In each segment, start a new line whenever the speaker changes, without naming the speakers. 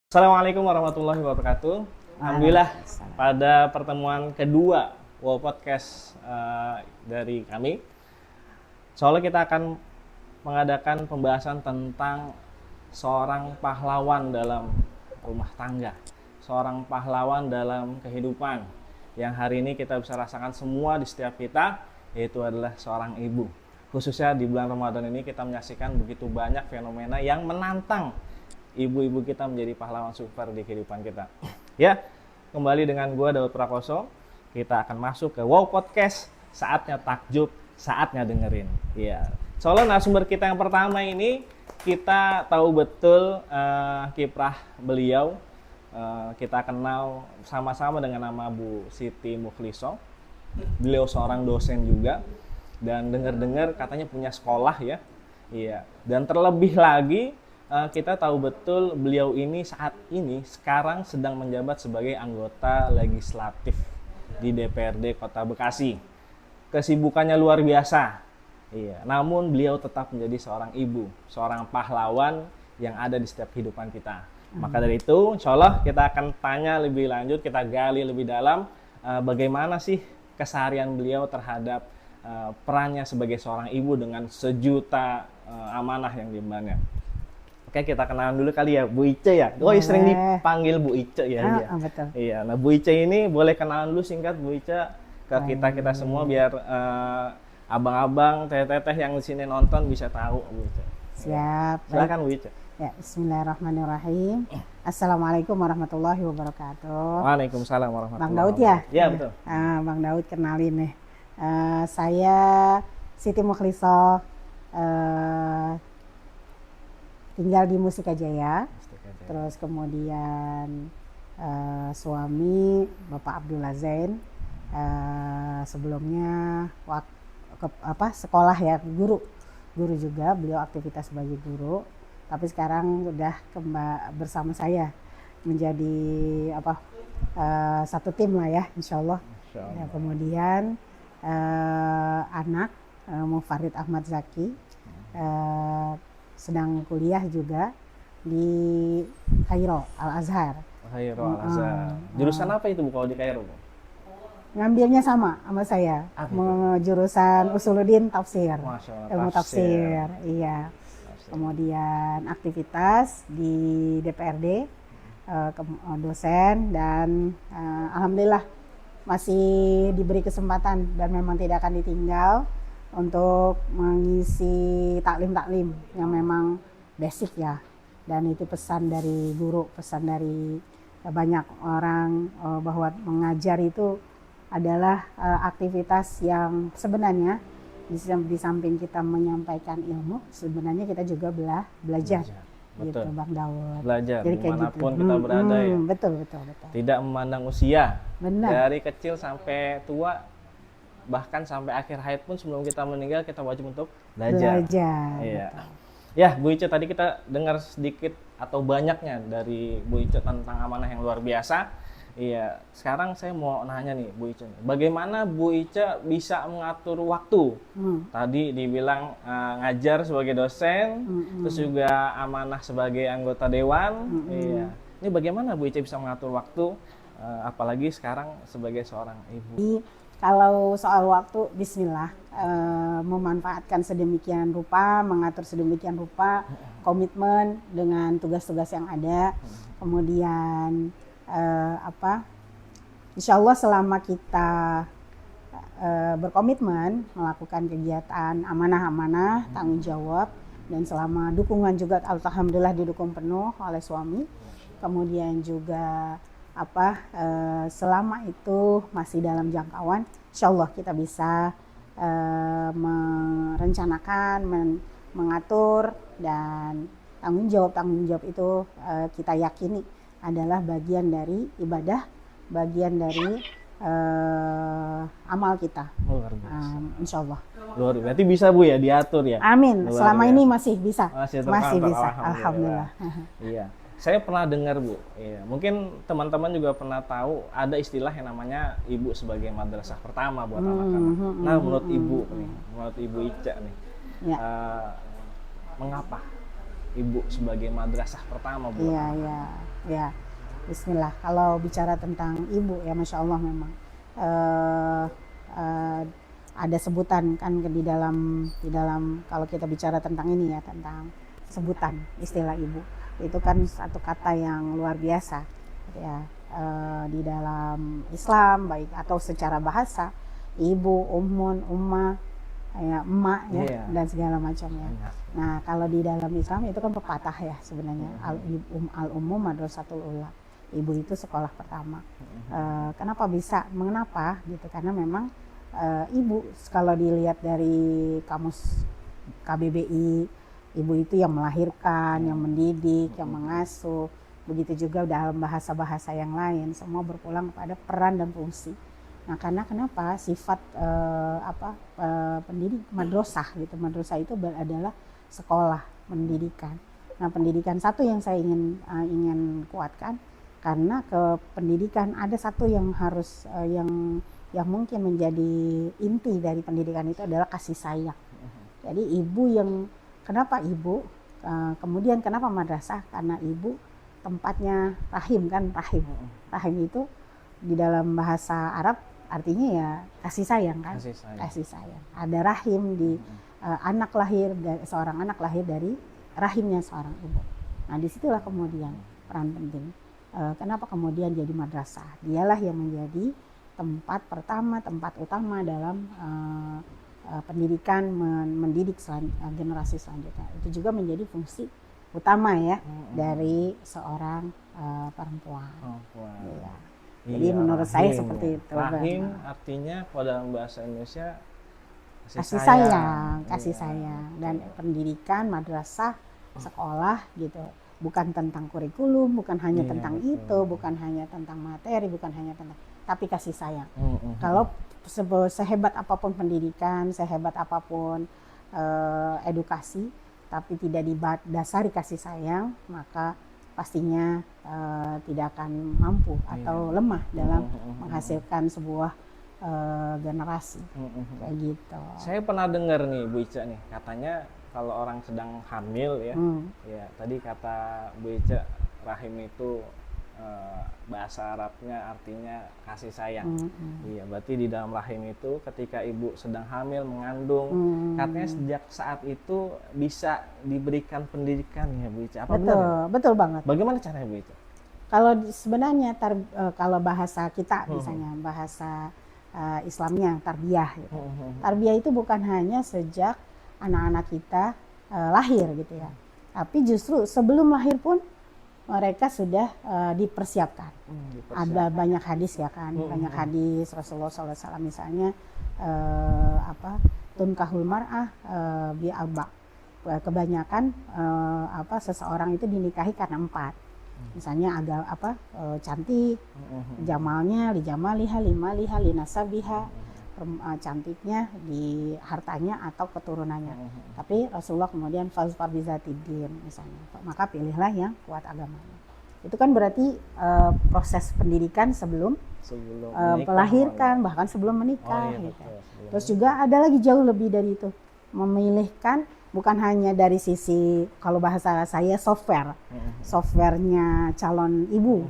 Assalamualaikum warahmatullahi wabarakatuh. Alhamdulillah pada pertemuan kedua Wow Podcast dari kami, soalnya kita akan mengadakan pembahasan tentang seorang pahlawan dalam rumah tangga, seorang pahlawan dalam kehidupan yang hari ini kita bisa rasakan semua di setiap kita, yaitu adalah seorang ibu. Khususnya di bulan Ramadan ini kita menyaksikan begitu banyak fenomena yang menantang ibu-ibu kita menjadi pahlawan super di kehidupan kita. Ya, kembali dengan gue Daud Prakoso. Kita akan masuk ke Wow Podcast. Saatnya takjub, saatnya dengerin. Ya, soalnya narasumber kita yang pertama ini kita tahu betul kiprah beliau. Kita kenal sama-sama dengan nama Bu Siti Mukhliso. Beliau seorang dosen juga dan dengar-dengar katanya punya sekolah ya. Iya. Dan terlebih lagi kita tahu betul beliau ini saat ini sekarang sedang menjabat sebagai anggota legislatif di DPRD Kota Bekasi. Kesibukannya luar biasa. Iya, namun beliau tetap menjadi seorang ibu, seorang pahlawan yang ada di setiap kehidupan kita. Maka dari itu, insya Allah kita akan tanya lebih lanjut, kita gali lebih dalam bagaimana sih keseharian beliau terhadap perannya sebagai seorang ibu dengan sejuta amanah yang diembannya. Oke, kita kenalan dulu kali ya, Bu Ice ya. Oh, sering dipanggil Bu Ice ya.
Betul.
Iya, nah Bu Ice ini boleh kenalan dulu singkat Bu Ice ke kita semua biar abang-abang, teteh-teteh yang di sini nonton bisa tahu Bu Ice.
Siap.
Silakan Bu Ice.
Ya, Bismillahirrahmanirrahim. Assalamualaikum warahmatullahi wabarakatuh.
Waalaikumsalam warahmatullahi
Bang Daud ya?
Iya, betul.
Bang Daud kenalin nih. Saya Siti Mukhliso. Tinggal di Mustika Jaya. Terus kemudian suami Bapak Abdullah Zain, sebelumnya sekolah ya, guru juga, beliau aktivitas sebagai guru, tapi sekarang sudah bersama saya menjadi satu tim lah ya, insya Allah. Ya, kemudian anak Mufarid Ahmad Zaki sedang kuliah juga di Kairo Al-Azhar.
Kairo Al-Azhar. Jurusan apa itu Bu kalau di Kairo, Bu?
Ngambilnya sama saya. Jurusan Usuluddin Tafsir.
Masya Allah,
Ilmu tafsir. Iya. Kemudian aktivitas di DPRD, dosen, dan alhamdulillah masih diberi kesempatan dan memang tidak akan ditinggal untuk mengisi taklim-taklim yang memang basic ya, dan itu pesan dari guru, pesan dari banyak orang bahwa mengajar itu adalah aktivitas yang sebenarnya di samping kita menyampaikan ilmu, sebenarnya kita juga belajar. Gitu,
betul.
Bang Daud.
Belajar
jadi
dimanapun
gitu.
kita berada ya.
Betul.
Tidak memandang usia.
Benar.
Dari kecil sampai tua, bahkan sampai akhir hayat pun sebelum kita meninggal kita wajib untuk belajar. Iya.
Betul.
Ya, Bu Ice, tadi kita dengar sedikit atau banyaknya dari Bu Ice tentang amanah yang luar biasa. Iya. Sekarang saya mau nanya nih Bu Ice, bagaimana Bu Ice bisa mengatur waktu? Tadi dibilang ngajar sebagai dosen, terus juga amanah sebagai anggota dewan. Iya. Ini bagaimana Bu Ice bisa mengatur waktu, apalagi sekarang sebagai seorang ibu?
Kalau soal waktu, bismillah, memanfaatkan sedemikian rupa, mengatur sedemikian rupa, komitmen dengan tugas-tugas yang ada, kemudian insya Allah selama kita berkomitmen melakukan kegiatan amanah-amanah, tanggung jawab, dan selama dukungan juga alhamdulillah didukung penuh oleh suami, kemudian juga selama itu masih dalam jangkauan, insya Allah kita bisa merencanakan, mengatur, dan tanggung jawab itu kita yakini adalah bagian dari ibadah, bagian dari amal kita.
Luar biasa.
Insya Allah.
Luar biasa. Berarti bisa Bu ya diatur ya?
Amin.
Luar
Selama
biasa.
ini masih bisa.
Masih
bisa.
Alhamdulillah. Iya. Saya pernah dengar Bu, iya. Mungkin teman-teman juga pernah tahu ada istilah yang namanya ibu sebagai madrasah pertama buat anak-anak. Nah, menurut Ibu nih, menurut Ibu Ica nih,
Ya.
mengapa ibu sebagai madrasah pertama buat
Iya,
anak?
iya, ya. Bismillah. Kalau bicara tentang ibu ya, masya Allah memang eh, eh, ada sebutan kan di dalam kalau kita bicara tentang ini ya, tentang sebutan istilah ibu itu kan satu kata yang luar biasa ya, di dalam Islam baik atau secara bahasa ibu, ummun, ummah, ya, emak ya,
Iya.
dan segala macamnya.
Benar.
Nah, kalau di dalam Islam itu kan pepatah ya sebenarnya, al ummu madrasatul ula. Ibu itu sekolah pertama. Kenapa bisa? Mengapa gitu? Karena memang ibu kalau dilihat dari kamus KBBI, ibu itu yang melahirkan, yang mendidik, yang mengasuh. Begitu juga dalam bahasa-bahasa yang lain, semua berpulang pada peran dan fungsi. Nah, karena kenapa sifat pendidik madrasah gitu. Madrasah itu adalah sekolah pendidikan. Nah, pendidikan satu yang saya ingin kuatkan, karena ke pendidikan ada satu yang harus yang mungkin menjadi inti dari pendidikan itu adalah kasih sayang. Jadi ibu yang kenapa ibu, kemudian kenapa madrasah? Karena ibu tempatnya rahim kan, rahim itu di dalam bahasa Arab artinya ya kasih sayang kan, kasih sayang. Ada rahim di anak lahir dari seorang anak lahir dari rahimnya seorang ibu. Nah, disitulah kemudian peran penting. Kenapa kemudian jadi madrasah? Dialah yang menjadi tempat pertama, tempat utama dalam pendidikan, mendidik generasi selanjutnya. Itu juga menjadi fungsi utama ya dari seorang perempuan. Ya. Jadi
Iya,
menurut saya seperti itu.
Rahim artinya kalau dalam bahasa Indonesia
kasih sayang, kasih sayang. Dan pendidikan, madrasah, sekolah gitu. Bukan tentang kurikulum, bukan hanya tentang itu, bukan hanya tentang materi, bukan hanya tentang, tapi kasih sayang. Kalau sehebat apapun pendidikan, sehebat apapun edukasi, tapi tidak didasari kasih sayang, maka pastinya tidak akan mampu atau lemah dalam menghasilkan sebuah generasi kayak gitu.
Saya pernah dengar nih Bu Ica nih, katanya kalau orang sedang hamil ya, ya tadi kata Bu Ica rahim itu bahasa Arabnya artinya kasih sayang. Iya, berarti di dalam rahim itu ketika ibu sedang hamil mengandung, katanya sejak saat itu bisa diberikan pendidikan ya Bu Ica. Apa
betul,
benar?
Betul banget.
Bagaimana caranya Bu Ica?
Kalau sebenarnya kalau bahasa kita misalnya bahasa Islamnya tarbiyah gitu. Tarbiyah itu bukan hanya sejak anak-anak kita lahir gitu ya. Tapi justru sebelum lahir pun mereka sudah dipersiapkan. Ada banyak hadis ya kan, banyak hadis Rasulullah SAW misalnya tunkahul mar'ah bi arba. Kebanyakan seseorang itu dinikahi karena 4. Misalnya cantik, jamalnya li jamaliha, limaliha, linasabiha, cantiknya di hartanya atau keturunannya. Tapi Rasulullah kemudian fazfar bizatidin misalnya, maka pilihlah yang kuat agamanya. Itu kan berarti proses pendidikan sebelum melahirkan, bahkan sebelum menikah. Gitu. Terus juga ada lagi jauh lebih dari itu, memilihkan bukan hanya dari sisi kalau bahasa saya softwarenya calon ibu,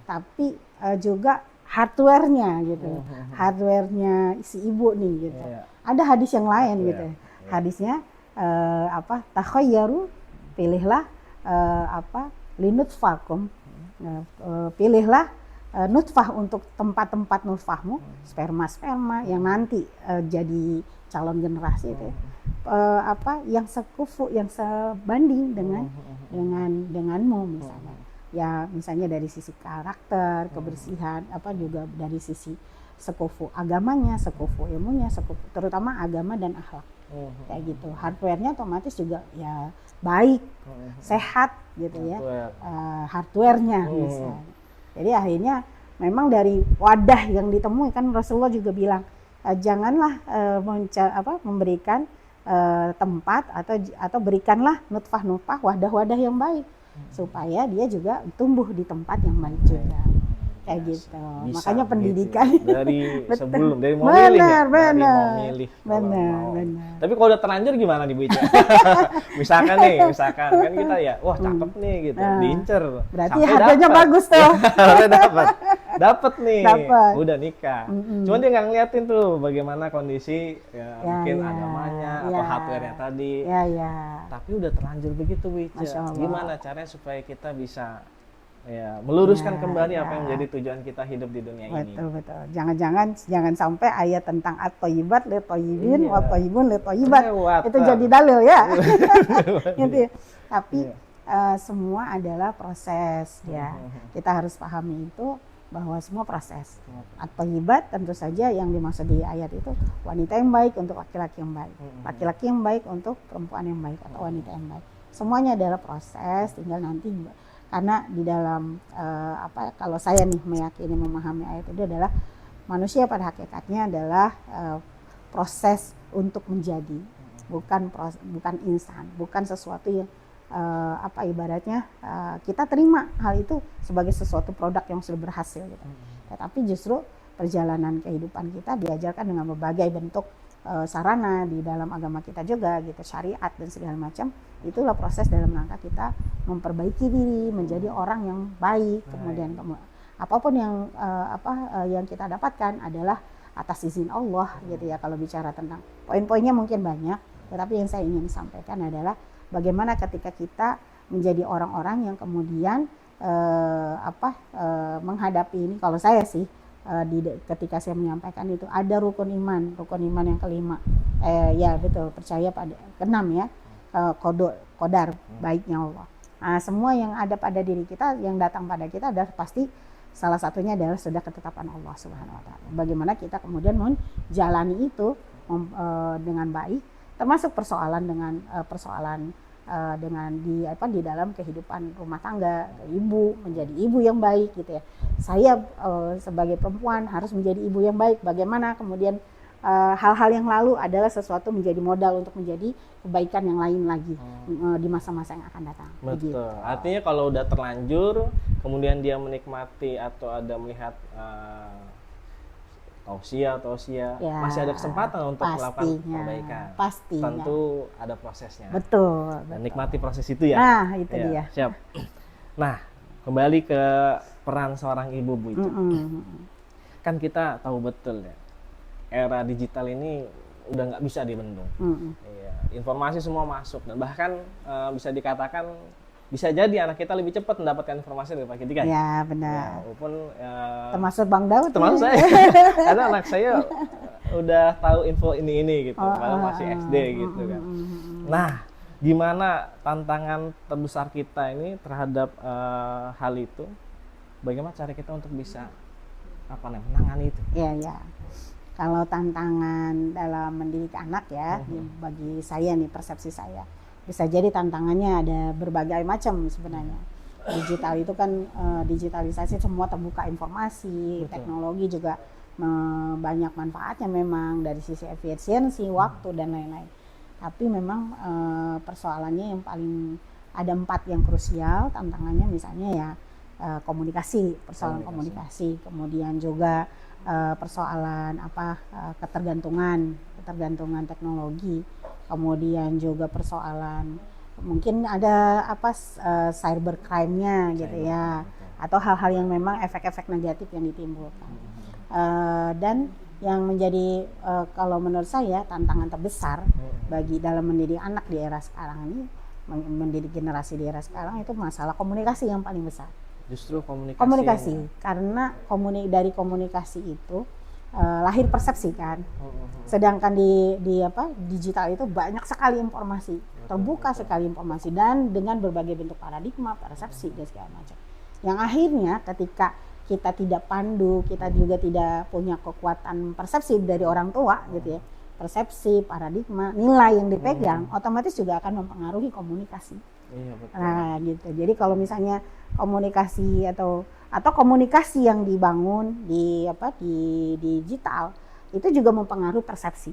tapi juga hardwarenya gitu, hardwarenya si ibu nih gitu. Ada hadis yang lain gitu, hadisnya takhayyaru, pilihlah linutfakum, pilihlah nutfah untuk tempat-tempat nutfahmu, sperma yang nanti jadi calon generasi itu. Yang sekufu, yang sebanding denganmu misalnya. Ya misalnya dari sisi karakter, kebersihan, juga dari sisi sekufu agamanya, sekufu ilmunya, sekufu terutama agama dan akhlak. Kayak gitu. Hardware-nya otomatis juga ya baik, sehat gitu ya. Hardware-nya misalnya. Jadi akhirnya memang dari wadah yang ditemui kan Rasulullah juga bilang janganlah memberikan tempat atau berikanlah nutfah wadah-wadah yang baik supaya dia juga tumbuh di tempat yang baik juga. kayak
Biasa.
gitu.
Bisa,
Makanya pendidikan
gitu. Dari
Betul.
sebelum dari mau milih ya, dari
benar,
mau milih. kalau
benar,
mau.
benar.
Tapi kalau udah terlanjur gimana nih Bu Ica? misalkan kan kita ya, wah cakep nih gitu,
Nah,
diincer.
berarti
Sampai
harganya
dapet.
bagus tuh.
Sampai dapat nih,
Dapet.
udah nikah.
Mm-mm.
Cuman dia nggak ngeliatin tuh bagaimana kondisi ya,
Ya,
mungkin
ya,
agamanya
ya.
atau hardware-nya tadi.
Ya, ya.
Tapi udah terlanjur begitu Bu Ica.
Masya Allah.
Gimana caranya supaya kita bisa ya meluruskan
Ya,
kembali
ya.
apa yang menjadi tujuan kita hidup di dunia ini.
Betul. Jangan sampai ayat tentang at-thayyibat li thayyibin
Iya.
wa thayyibun li thayyibat.
Lewat.
Itu jadi dalil ya. Gitu ya. Tapi
Iya.
semua adalah proses ya. Kita harus pahami itu bahwa semua proses. At-thayyibat tentu saja yang dimaksud di ayat itu wanita yang baik untuk laki-laki yang baik. Laki-laki yang baik untuk perempuan yang baik atau wanita yang baik. Semuanya adalah proses, tinggal nanti karena di dalam kalau saya nih meyakini memahami ayat itu adalah manusia pada hakikatnya adalah proses untuk menjadi, bukan instan, bukan sesuatu yang ibaratnya kita terima hal itu sebagai sesuatu produk yang sudah berhasil gitu. Tetapi justru perjalanan kehidupan kita diajarkan dengan berbagai bentuk sarana di dalam agama kita juga gitu, syariat dan segala macam. Itulah proses dalam rangka kita memperbaiki diri menjadi orang yang baik. Kemudian apapun yang yang kita dapatkan adalah atas izin Allah gitu ya. Kalau bicara tentang poin-poinnya mungkin banyak, tetapi yang saya ingin sampaikan adalah bagaimana ketika kita menjadi orang-orang yang kemudian menghadapi ini. Kalau saya sih ketika saya menyampaikan itu ada rukun iman yang kelima, ya betul, percaya pada keenam ya, qadar baiknya Allah. Nah, semua yang ada pada diri kita, yang datang pada kita adalah pasti salah satunya adalah sudah ketetapan Allah Subhanahu Wa Taala. Bagaimana kita kemudian menjalani itu dengan baik, termasuk persoalan dengan di dalam kehidupan rumah tangga, ibu menjadi ibu yang baik gitu ya. Saya sebagai perempuan harus menjadi ibu yang baik. Bagaimana kemudian hal-hal yang lalu adalah sesuatu menjadi modal untuk menjadi kebaikan yang lain lagi di masa-masa yang akan datang.
Betul.
Begitu.
Artinya kalau udah terlanjur, kemudian dia menikmati atau ada melihat tausiah,
Ya,
masih ada kesempatan untuk melakukan perbaikan.
Pastinya.
Tentu ada prosesnya.
Betul.
Dan nikmati proses itu ya.
Nah, itu
Ya,
dia.
Siap. Nah, kembali ke peran seorang ibu Bu Ica. Kan kita tahu betul ya, era digital ini udah nggak bisa dibendung. Iya, informasi semua masuk dan bahkan bisa dikatakan bisa jadi anak kita lebih cepat mendapatkan informasi daripada kita kan?
Ya, benar.
Ya, walaupun
termasuk Bang Daud.
termasuk saya, karena anak saya udah tahu info ini gitu, padahal masih SD gitu kan. Nah, gimana tantangan terbesar kita ini terhadap hal itu? Bagaimana cara kita untuk bisa menangani itu?
Ya. Kalau tantangan dalam mendidik anak ya, bagi saya nih, persepsi saya, bisa jadi tantangannya ada berbagai macam sebenarnya. Digital itu kan digitalisasi, semua terbuka informasi. Betul. Teknologi juga banyak manfaatnya memang dari sisi efisiensi, waktu dan lain-lain. Tapi memang persoalannya yang paling ada 4 yang krusial tantangannya, misalnya ya komunikasi, persoalan komunikasi, kemudian juga persoalan ketergantungan teknologi, kemudian juga persoalan mungkin ada cybercrime-nya gitu ya, atau hal-hal yang memang efek-efek negatif yang ditimbulkan. Dan yang menjadi kalau menurut saya tantangan terbesar bagi dalam mendidik anak di era sekarang ini, mendidik generasi di era sekarang, itu masalah komunikasi yang paling besar.
Justru
komunikasi karena dari komunikasi itu lahir persepsi kan. Sedangkan di digital itu banyak sekali informasi, terbuka sekali informasi, dan dengan berbagai bentuk paradigma, persepsi dan segala macam. Yang akhirnya ketika kita tidak pandu, kita juga tidak punya kekuatan persepsi dari orang tua gitu ya. Persepsi, paradigma, nilai yang dipegang otomatis juga akan mempengaruhi komunikasi.
Iya, betul.
Nah, gitu. Jadi kalau misalnya komunikasi atau komunikasi yang dibangun di digital itu juga mempengaruhi persepsi.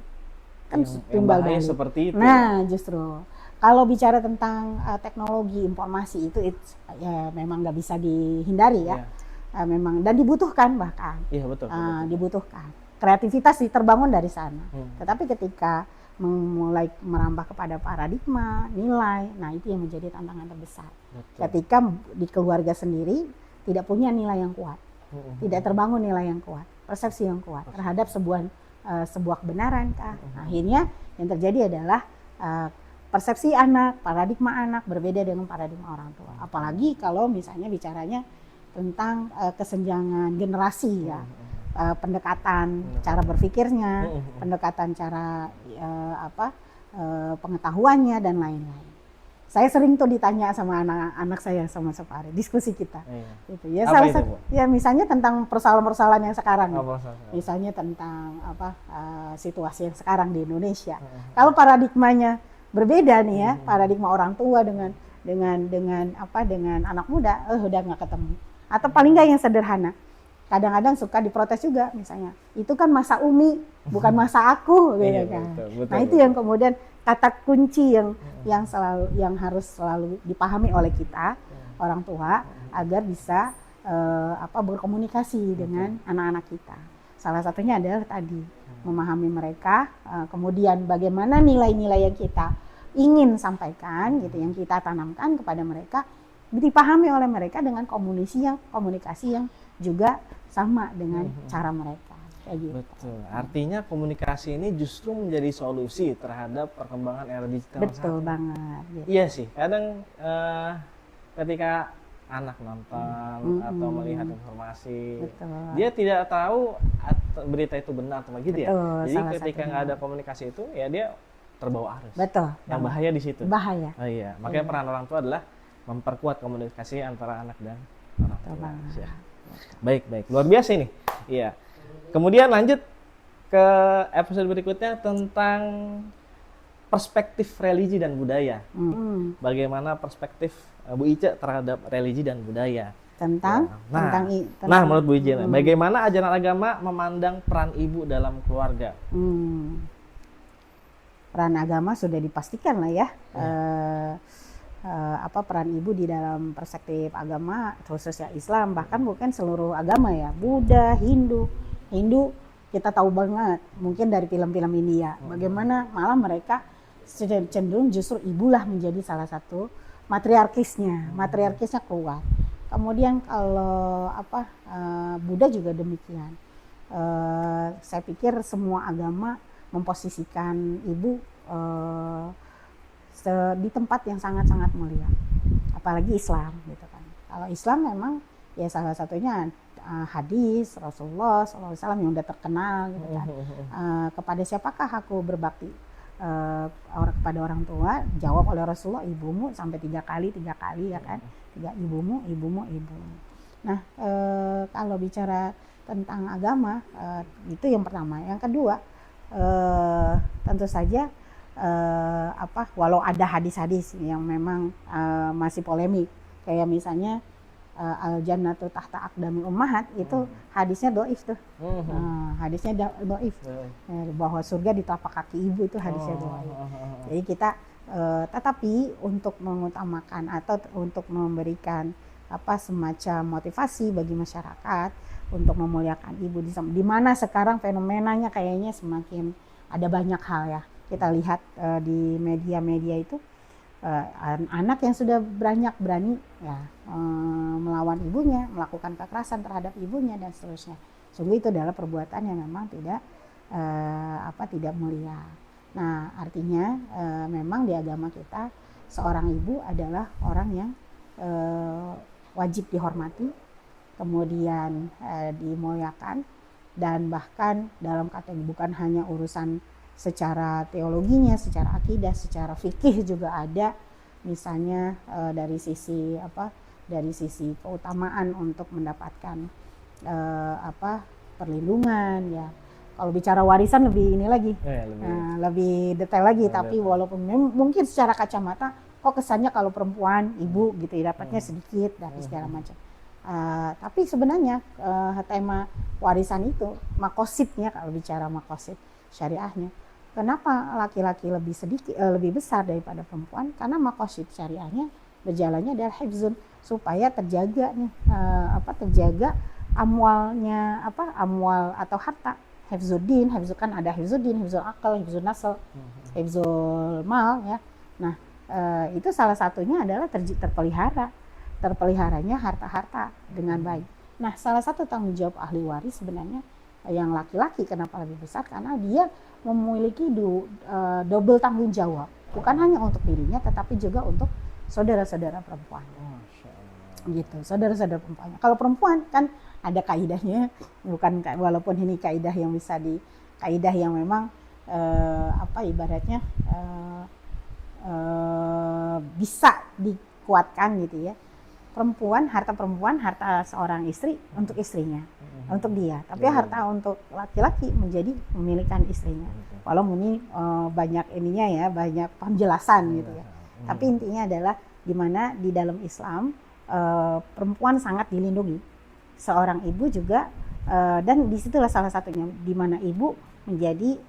Kan timbal balik
seperti itu.
Nah, justru kalau bicara tentang teknologi informasi itu ya memang nggak bisa dihindari ya. memang dan dibutuhkan bahkan.
Iya betul.
Dibutuhkan. Kreativitas terbangun dari sana. Tetapi ketika mulai merambah kepada paradigma, nilai, nah itu yang menjadi tantangan terbesar.
Betul.
Ketika di keluarga sendiri tidak punya nilai yang kuat, tidak terbangun nilai yang kuat, persepsi yang kuat terhadap sebuah kebenaran kah. Akhirnya yang terjadi adalah persepsi anak, paradigma anak berbeda dengan paradigma orang tua. Apalagi kalau misalnya bicaranya tentang kesenjangan generasi ya. Pendekatan cara berpikirnya, pendekatan cara pengetahuannya dan lain-lain. Saya sering tuh ditanya sama anak-anak saya sama Supari, diskusi kita. Gitu. Ya salah satu ya misalnya tentang persoalan-persoalan yang sekarang. Misalnya tentang situasi yang sekarang di Indonesia. Kalau paradigmanya berbeda nih ya, paradigma orang tua dengan anak muda, udah nggak ketemu. Atau paling nggak yang sederhana. Kadang-kadang suka diprotes juga misalnya, itu kan masa Umi, bukan masa aku, gitu kan. Betul, itu yang kemudian kata kunci yang harus selalu dipahami oleh kita orang tua agar bisa berkomunikasi dengan anak-anak kita. Salah satunya adalah tadi memahami mereka, kemudian bagaimana nilai-nilai yang kita ingin sampaikan, gitu, yang kita tanamkan kepada mereka dipahami oleh mereka dengan komunikasi yang juga sama dengan cara mereka. Kayak gitu.
Betul. Artinya komunikasi ini justru menjadi solusi terhadap perkembangan era digital.
Betul banget. Gitu.
Iya sih. Kadang ketika anak nonton atau melihat informasi, dia tidak tahu berita itu benar atau begitu ya. Jadi ketika nggak ada komunikasi itu, ya dia terbawa arus.
Betul.
Yang bahaya di situ.
Bahaya.
Oh iya. Makanya peran orang tua adalah memperkuat komunikasi antara anak dan orang tua. Ya. Baik, luar biasa ini. Iya. Kemudian lanjut ke episode berikutnya tentang perspektif religi dan budaya. Bagaimana perspektif Bu Ice terhadap religi dan budaya?
Tentang
menurut Bu Ice, bagaimana ajaran agama memandang peran ibu dalam keluarga?
Peran agama sudah dipastikan lah ya. Peran ibu di dalam perspektif agama khususnya Islam, bahkan bukan seluruh agama ya, Buddha, Hindu kita tahu banget mungkin dari film-film India bagaimana malah mereka cenderung justru ibulah menjadi salah satu matriarkisnya kuat. Kemudian kalau Buddha juga demikian. Saya pikir semua agama memposisikan ibu di tempat yang sangat-sangat mulia, apalagi Islam gitu kan. Kalau Islam memang ya salah satunya hadis Rasulullah SAW yang udah terkenal gitu kan. Kepada siapakah aku berbakti? Kepada orang tua, jawab oleh Rasulullah, ibumu, sampai 3 kali ya kan. 3 ibumu. Nah kalau bicara tentang agama itu yang pertama. Yang kedua tentu saja walau ada hadis-hadis yang memang masih polemik, kayak misalnya al-jannatu tahta aqdamil ummahat, itu hadisnya dhaif tuh. Hadisnya dhaif. Bahwa surga di telapak kaki ibu, itu hadisnya dhaif. Jadi kita tetapi untuk mengutamakan atau untuk memberikan semacam motivasi bagi masyarakat untuk memuliakan ibu, di mana sekarang fenomenanya kayaknya semakin ada banyak hal ya. Kita lihat di media-media itu anak yang sudah berani ya melawan ibunya, melakukan kekerasan terhadap ibunya dan seterusnya. Sungguh itu adalah perbuatan yang memang tidak mulia. Nah, artinya memang di agama kita seorang ibu adalah orang yang wajib dihormati, kemudian dimuliakan, dan bahkan dalam kategori bukan hanya urusan secara teologinya, secara akidah, secara fikih juga ada, misalnya dari sisi keutamaan untuk mendapatkan perlindungan ya. Kalau bicara warisan lebih ini lagi, lebih detail lagi. Tapi walaupun mungkin secara kacamata kok kesannya kalau perempuan ibu gitu ya, dapatnya sedikit dan segala macam. Tapi sebenarnya tema warisan itu makosibnya, kalau bicara makosib syariahnya, kenapa laki-laki lebih besar daripada perempuan? Karena makosib syariahnya berjalannya adalah hifzun, supaya terjaga nih terjaga amwalnya, amwal atau harta. Hifzuddin, kan ada hifzuddin, hifzul akal, hifzul nasl, hifzul mal ya. Nah, itu salah satunya adalah terpeliharanya harta-harta dengan baik. Nah, salah satu tanggung jawab ahli waris sebenarnya yang laki-laki kenapa lebih besar, karena dia memiliki double tanggung jawab, bukan hanya untuk dirinya tetapi juga untuk saudara-saudara perempuan. Gitu, saudara-saudara perempuannya. Kalau perempuan kan ada kaidahnya, bukan, walaupun ini kaidah yang bisa kaidah yang memang ibaratnya bisa dikuatkan gitu ya. Harta perempuan, harta seorang istri untuk istrinya, untuk dia. Tapi harta untuk laki-laki menjadi memilikan istrinya. Walaupun ini banyak ininya ya, banyak penjelasan gitu ya. Tapi intinya adalah di mana di dalam Islam perempuan sangat dilindungi. Seorang ibu juga, dan disitulah salah satunya di mana ibu menjadi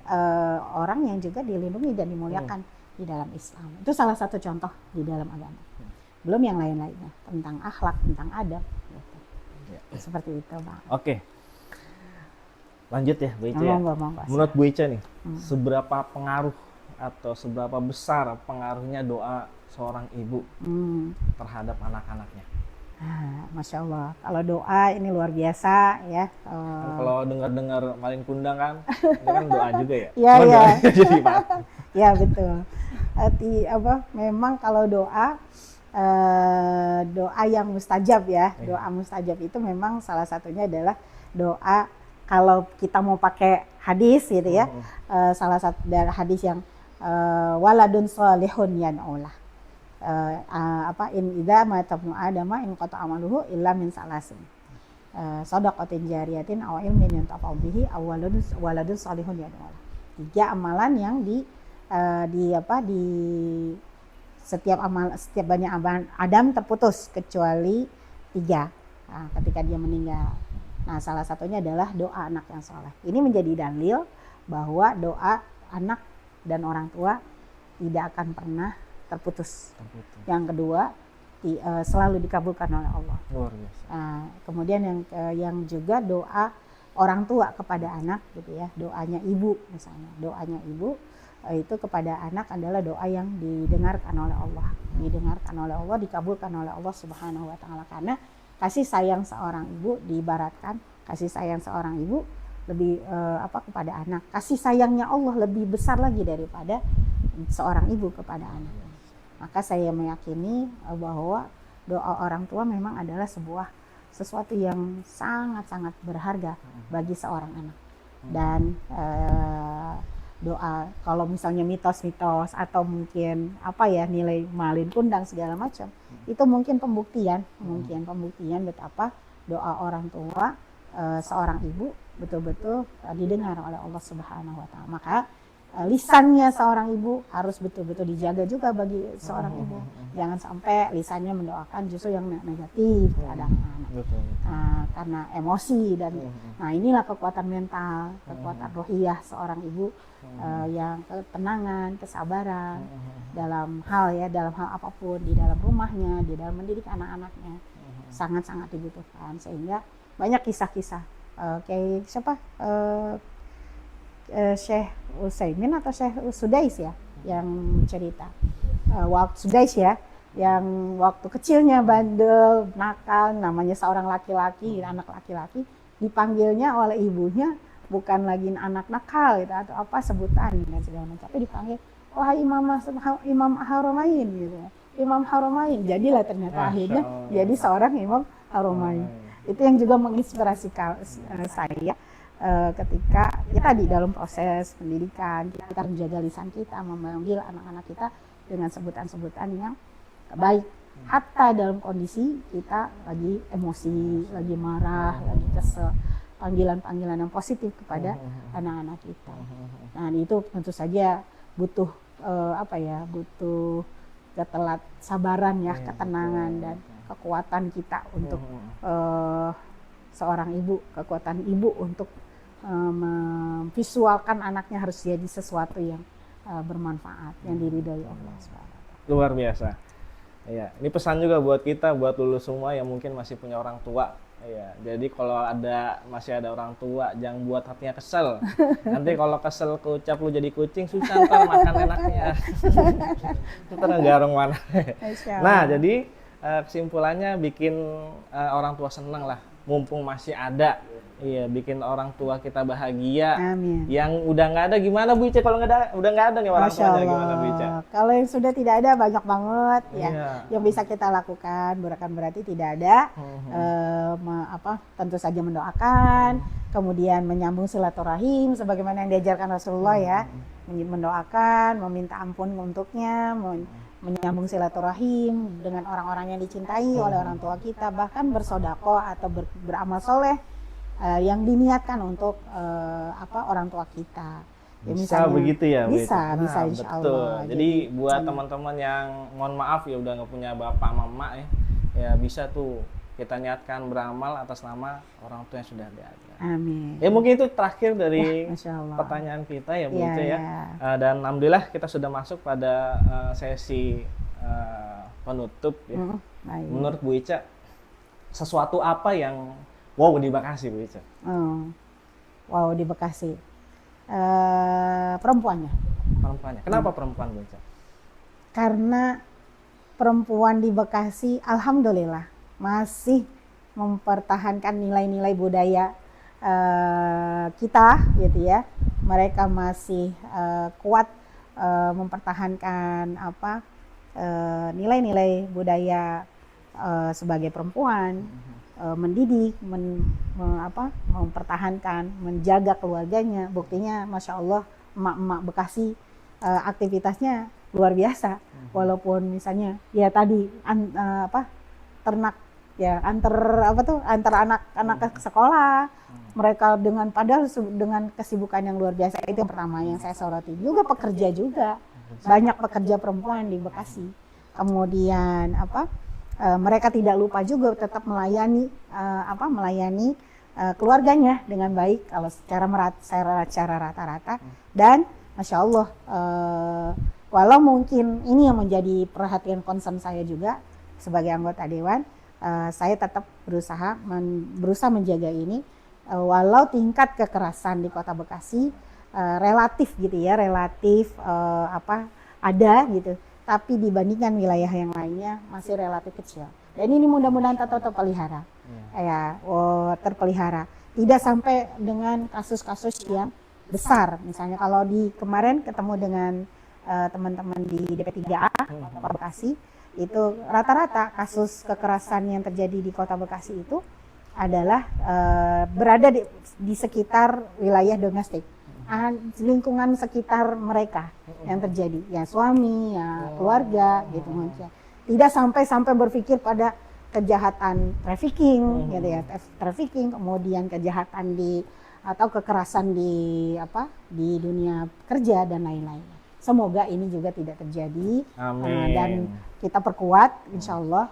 orang yang juga dilindungi dan dimuliakan di dalam Islam. Itu salah satu contoh di dalam agama. Belum yang lain-lainnya tentang akhlak, tentang adab. Gitu. Seperti itu, Bang.
Oke. Lanjut ya, Bu Ica. Menurut Bu Ica nih, seberapa pengaruh atau seberapa besar pengaruhnya doa seorang ibu terhadap anak-anaknya?
Masya Allah, kalau doa ini luar biasa ya.
Kalau dengar Malin Kundang kan, itu kan doa juga ya.
Iya.
Jadi
ya betul. Memang kalau doa yang mustajab ya. Doa mustajab itu memang salah satunya adalah doa, kalau kita mau pakai hadis gitu ya. Salah satu dari hadis yang waladun sholihun yan'ulah. In idza mata ibnu adama in qata amaluhu illa min salasin. Shadaqatin jariyatin aw ilmin yuntafa'u bihi aw waladun sholihun yan'ulah. 3 amalan yang di setiap banyak amalan Adam terputus kecuali 3 ketika dia meninggal. Nah, salah satunya adalah doa anak yang soleh. Ini menjadi dalil bahwa doa anak dan orang tua tidak akan pernah terputus. Yang kedua, selalu dikabulkan oleh Allah.
Luar biasa.
Kemudian yang juga doa orang tua kepada anak gitu ya, doanya ibu misalnya, doanya ibu itu kepada anak adalah doa yang didengarkan oleh Allah, dikabulkan oleh Allah Subhanahu wa taala, karena kasih sayang seorang ibu diibaratkan kasih sayang seorang ibu lebih kepada anak. Kasih sayangnya Allah lebih besar lagi daripada seorang ibu kepada anak. Maka saya meyakini bahwa doa orang tua memang adalah sesuatu yang sangat-sangat berharga bagi seorang anak. Dan doa, kalau misalnya mitos-mitos atau mungkin nilai Malin Kundang segala macam, itu mungkin pembuktian betapa doa orang tua seorang ibu betul-betul didengar oleh Allah Subhanahu wa taala. Maka lisannya seorang ibu harus betul-betul dijaga juga bagi seorang ibu. Jangan sampai lisannya mendoakan justru yang negatif terhadap anak. Karena emosi dan inilah kekuatan mental, kekuatan rohiyah seorang ibu, yang ketenangan, kesabaran dalam hal apapun, di dalam rumahnya, di dalam mendidik anak-anaknya, sangat-sangat dibutuhkan. Sehingga banyak kisah-kisah kayak siapa? Syekh Utsaimin atau Syekh Sudais ya yang cerita waktu Sudais ya, yang waktu kecilnya bandel, nakal, namanya seorang laki-laki, anak laki-laki, dipanggilnya oleh ibunya bukan lagi anak nakal gitu, atau sebutan dan segala macam, tapi dipanggil wahai Imam Haramain gitu. Imam Haramain, jadilah ternyata akhirnya jadi seorang Imam Haramain. Itu yang juga menginspirasi saya ketika kita di dalam proses pendidikan, kita menjaga lisan kita, memanggil anak-anak kita dengan sebutan-sebutan yang baik, hatta dalam kondisi kita lagi emosi, lagi marah, lagi kesel, panggilan-panggilan yang positif kepada anak-anak kita. Nah, itu tentu saja butuh butuh sabaran ya, ketenangan dan kekuatan kita untuk seorang ibu, kekuatan ibu untuk memvisualkan anaknya harus jadi sesuatu yang bermanfaat, yang diridhoi Allah SWT.
Luar biasa. Iya, ini pesan juga buat kita, buat lulus semua yang mungkin masih punya orang tua. Iya, jadi kalau masih ada orang tua, jangan buat hatinya kesel. Nanti kalau kesel keucap lu jadi kucing, susah ntar makan enaknya. Ntar garong mana. Nah, jadi kesimpulannya bikin orang tua seneng lah, mumpung masih ada. Iya, bikin orang tua kita bahagia.
Amin.
Yang udah nggak ada gimana Bu Ica? Kalau udah nggak ada nih orang tuanya gimana Bu Ica?
Kalau yang sudah tidak ada banyak banget ya.
Iya.
Yang bisa kita lakukan bukan berarti tidak ada. Tentu saja mendoakan, kemudian menyambung silaturahim sebagaimana yang diajarkan Rasulullah ya. Mendoakan, meminta ampun untuknya, menyambung silaturahim dengan orang-orang yang dicintai oleh orang tua kita, bahkan bersedekah atau beramal soleh yang diniatkan untuk orang tua kita. Ya,
Bisa
misalnya,
begitu ya?
Bisa insya
betul.
Allah.
Jadi buat teman-teman yang mohon maaf ya udah nggak punya bapak mama ya bisa tuh kita niatkan beramal atas nama orang tua yang sudah ada.
Amin.
Ya mungkin itu terakhir dari
ya,
pertanyaan kita ya Bu Ica ya.
Ya.
Dan alhamdulillah kita sudah masuk pada sesi penutup ya.
Baik.
Menurut Bu Ica, sesuatu apa yang wow di Bekasi Bu Ica?
Wow di Bekasi. Perempuannya.
Kenapa perempuan Bu Ica?
Karena perempuan di Bekasi alhamdulillah masih mempertahankan nilai-nilai budaya kita gitu ya. Mereka masih kuat mempertahankan nilai-nilai budaya sebagai perempuan, mendidik, mempertahankan, menjaga keluarganya. Buktinya Masya Allah emak-emak Bekasi aktivitasnya luar biasa. Walaupun misalnya ya tadi ternak ya antar anak-anak ke sekolah, mereka dengan kesibukan yang luar biasa. Itu yang pertama yang saya soroti. Juga pekerja juga, banyak pekerja perempuan di Bekasi. Kemudian mereka tidak lupa juga tetap melayani keluarganya dengan baik kalau secara rata-rata. Dan Masya Allah walau mungkin ini yang menjadi perhatian concern saya juga sebagai anggota dewan, saya tetap berusaha menjaga ini walau tingkat kekerasan di Kota Bekasi relatif gitu ya, ada gitu, tapi dibandingkan wilayah yang lainnya masih relatif kecil. Dan ini mudah-mudahan tetap terpelihara, terpelihara. Tidak sampai dengan kasus-kasus yang besar. Misalnya kalau kemarin ketemu dengan teman-teman di DP3A Kota Bekasi, itu rata-rata kasus kekerasan yang terjadi di Kota Bekasi itu adalah berada di sekitar wilayah domestik, lingkungan sekitar mereka yang terjadi, ya suami, ya keluarga gitu maksudnya. Tidak sampai berpikir pada kejahatan trafficking, gitu ya, trafficking, kemudian kejahatan atau kekerasan di dunia kerja dan lain-lain. Semoga ini juga tidak terjadi. Dan kita perkuat insya Allah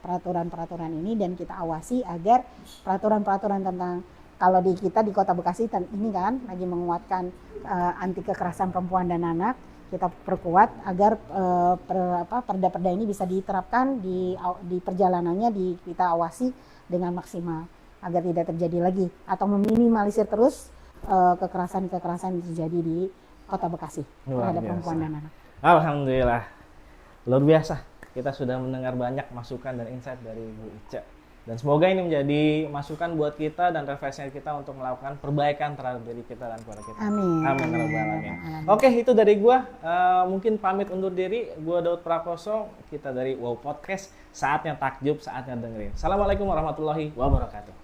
peraturan-peraturan ini dan kita awasi agar peraturan-peraturan tentang kalau kita di Kota Bekasi ini kan lagi menguatkan anti kekerasan perempuan dan anak, kita perkuat agar perda-perda ini bisa diterapkan di perjalanannya, kita awasi dengan maksimal agar tidak terjadi lagi atau meminimalisir terus kekerasan-kekerasan yang terjadi di Kota Bekasi terhadap perempuan dan anak.
Alhamdulillah, luar biasa. Kita sudah mendengar banyak masukan dan insight dari Bu Ica. Dan semoga ini menjadi masukan buat kita dan refleksi kita untuk melakukan perbaikan terhadap diri kita dan keluarga kita.
Amin.
Amin. Amin. Oke, itu dari gua. Mungkin pamit undur diri. Gua Daud Prakoso. Kita dari Wow Podcast. Saatnya takjub, saatnya dengerin. Assalamualaikum warahmatullahi wabarakatuh.